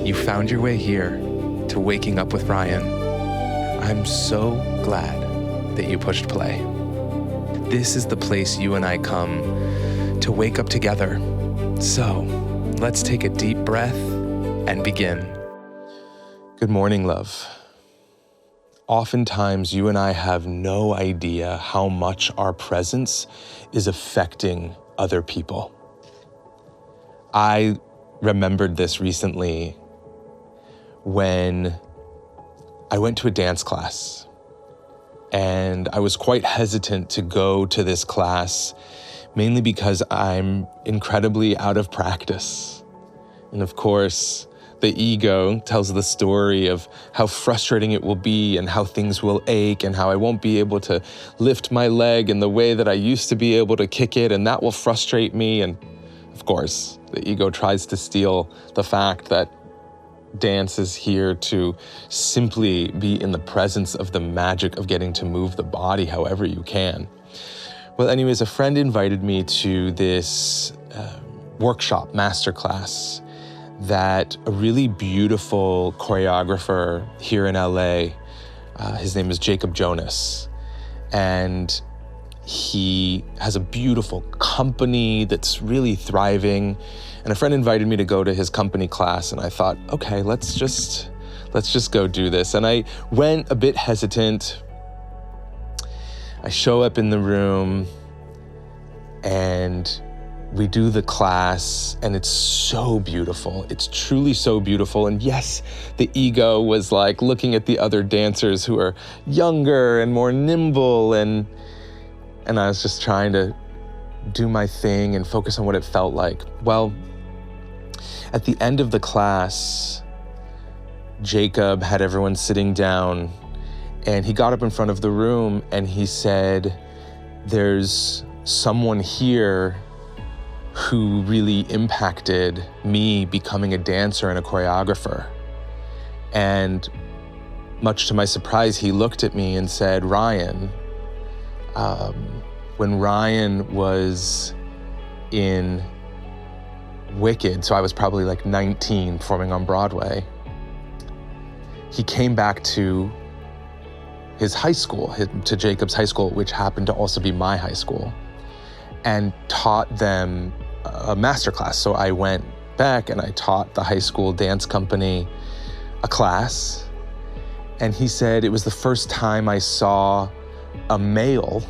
You found your way here to Waking Up with Ryan. I'm so glad that you pushed play. This is the place you and I come to wake up together. So let's take a deep breath and begin. Good morning, love. Oftentimes, you and I have no idea how much our presence is affecting other people. I remembered this recently when I went to a dance class, and I was quite hesitant to go to this class, mainly because I'm incredibly out of practice. And of course, the ego tells the story of how frustrating it will be and how things will ache and how I won't be able to lift my leg in the way that I used to be able to kick it, and that will frustrate me. And of course, the ego tries to steal the fact that dance is here to simply be in the presence of the magic of getting to move the body however you can. Well, anyways, a friend invited me to this workshop, masterclass, that a really beautiful choreographer here in LA, his name is Jacob Jonas, and he has a beautiful company that's really thriving. And a friend invited me to go to his company class, and I thought, okay, let's just go do this. And I went a bit hesitant. I show up in the room and we do the class, and it's so beautiful. It's truly so beautiful. And yes, the ego was like looking at the other dancers who are younger and more nimble, and I was just trying to do my thing and focus on what it felt like. Well, at the end of the class, Jacob had everyone sitting down, and he got up in front of the room and he said, "There's someone here who really impacted me becoming a dancer and a choreographer." And much to my surprise, he looked at me and said, "Ryan, when Ryan was in Wicked," so I was probably like 19 performing on Broadway, he came back to his high school, to Jacob's high school, which happened to also be my high school, and taught them a masterclass. So I went back and I taught the high school dance company a class. And he said it was the first time I saw a male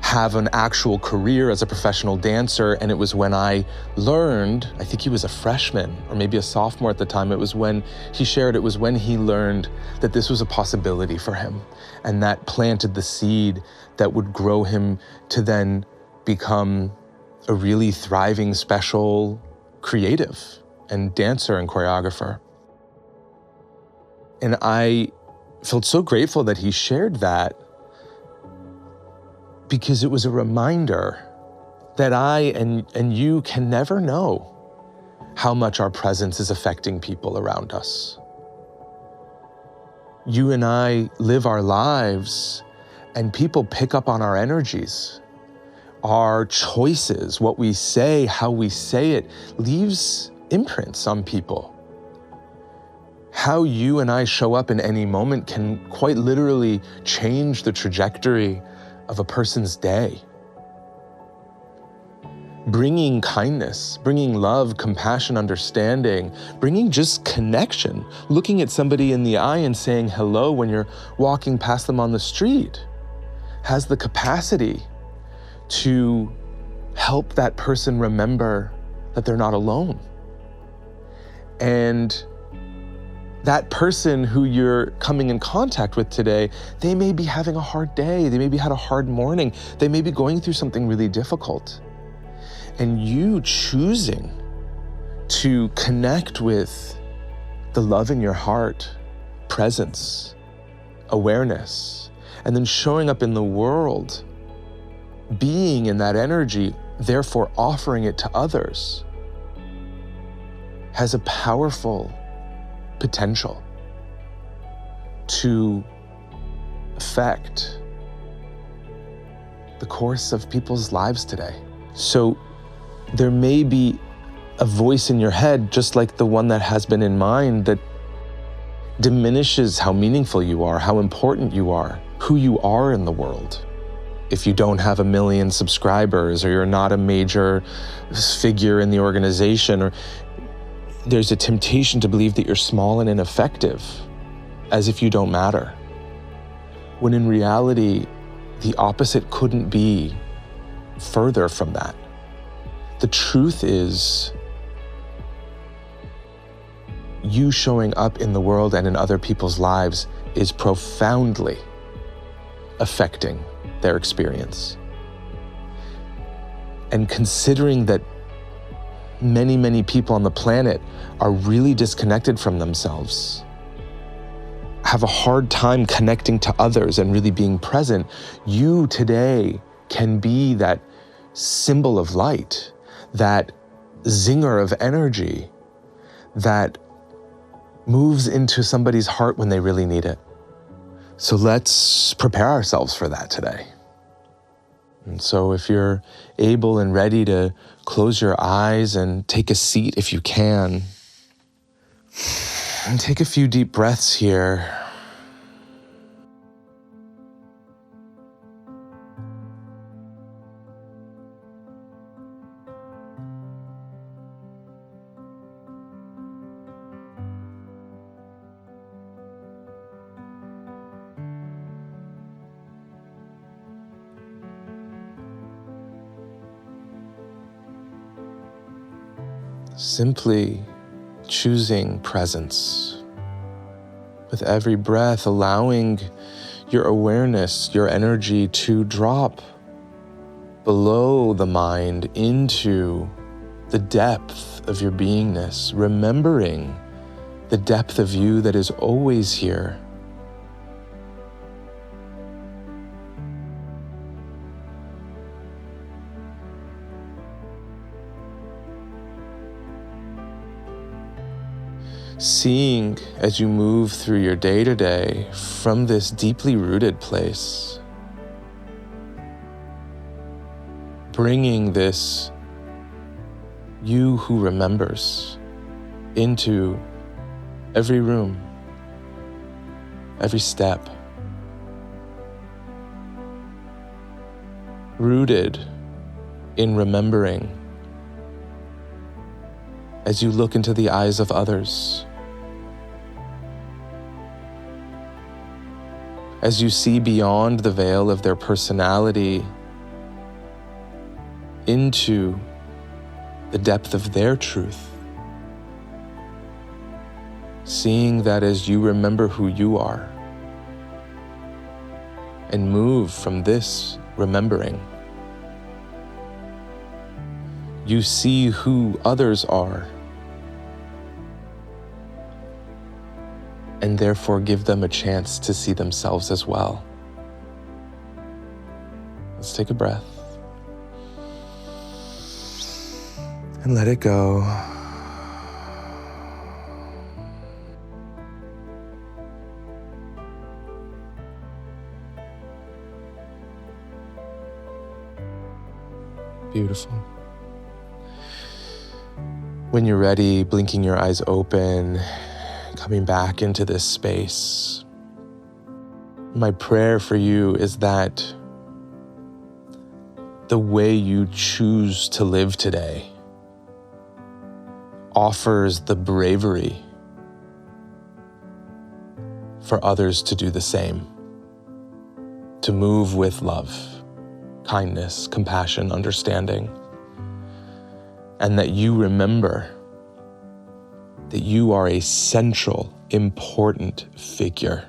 have an actual career as a professional dancer. And it was when I learned, I think he was a freshman or maybe a sophomore at the time, it was when he shared, it was when he learned that this was a possibility for him. And that planted the seed that would grow him to then become a really thriving, special creative and dancer and choreographer. And I felt so grateful that he shared that, because it was a reminder that I and you can never know how much our presence is affecting people around us. You and I live our lives, and people pick up on our energies. Our choices, what we say, how we say it, leaves imprints on people. How you and I show up in any moment can quite literally change the trajectory of a person's day. Bringing kindness, bringing love, compassion, understanding, bringing just connection, looking at somebody in the eye and saying hello when you're walking past them on the street, has the capacity to help that person remember that they're not alone. And that person who you're coming in contact with today, they may be having a hard day, they maybe had a hard morning, they may be going through something really difficult. And you choosing to connect with the love in your heart, presence, awareness, and then showing up in the world, being in that energy, therefore offering it to others, has a powerful potential to affect the course of people's lives today. So there may be a voice in your head, just like the one that has been in mine, that diminishes how meaningful you are, how important you are, who you are in the world. If you don't have 1 million subscribers, or you're not a major figure in the organization, or there's a temptation to believe that you're small and ineffective, as if you don't matter. When in reality, the opposite couldn't be further from that. The truth is, you showing up in the world and in other people's lives is profoundly affecting their experience. And considering that many, many people on the planet are really disconnected from themselves, have a hard time connecting to others and really being present, you today can be that symbol of light, that zinger of energy that moves into somebody's heart when they really need it. So let's prepare ourselves for that today. And so if you're able and ready to close your eyes and take a seat if you can, and take a few deep breaths here. Simply choosing presence. With every breath, allowing your awareness, your energy to drop below the mind into the depth of your beingness, remembering the depth of you that is always here. Seeing as you move through your day-to-day from this deeply rooted place, bringing this you who remembers into every room, every step, rooted in remembering as you look into the eyes of others, as you see beyond the veil of their personality into the depth of their truth, seeing that as you remember who you are and move from this remembering, you see who others are and therefore give them a chance to see themselves as well. Let's take a breath and let it go. Beautiful. When you're ready, blinking your eyes open, coming back into this space. My prayer for you is that the way you choose to live today offers the bravery for others to do the same, to move with love, kindness, compassion, understanding, and that you remember that you are a central, important figure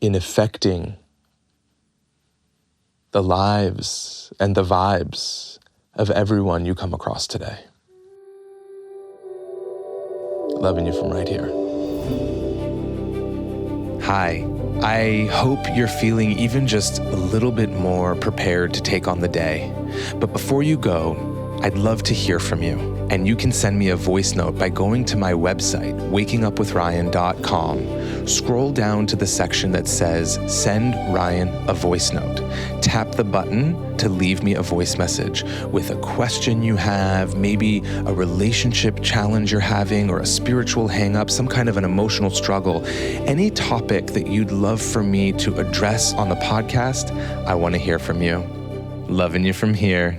in affecting the lives and the vibes of everyone you come across today. Loving you from right here. Hi, I hope you're feeling even just a little bit more prepared to take on the day. But before you go, I'd love to hear from you, and you can send me a voice note by going to my website, wakingupwithryan.com, scroll down to the section that says Send Ryan a Voice Note. Tap the button to leave me a voice message with a question you have, maybe a relationship challenge you're having, or a spiritual hang-up, some kind of an emotional struggle. Any topic that you'd love for me to address on the podcast, I want to hear from you. Loving you from here.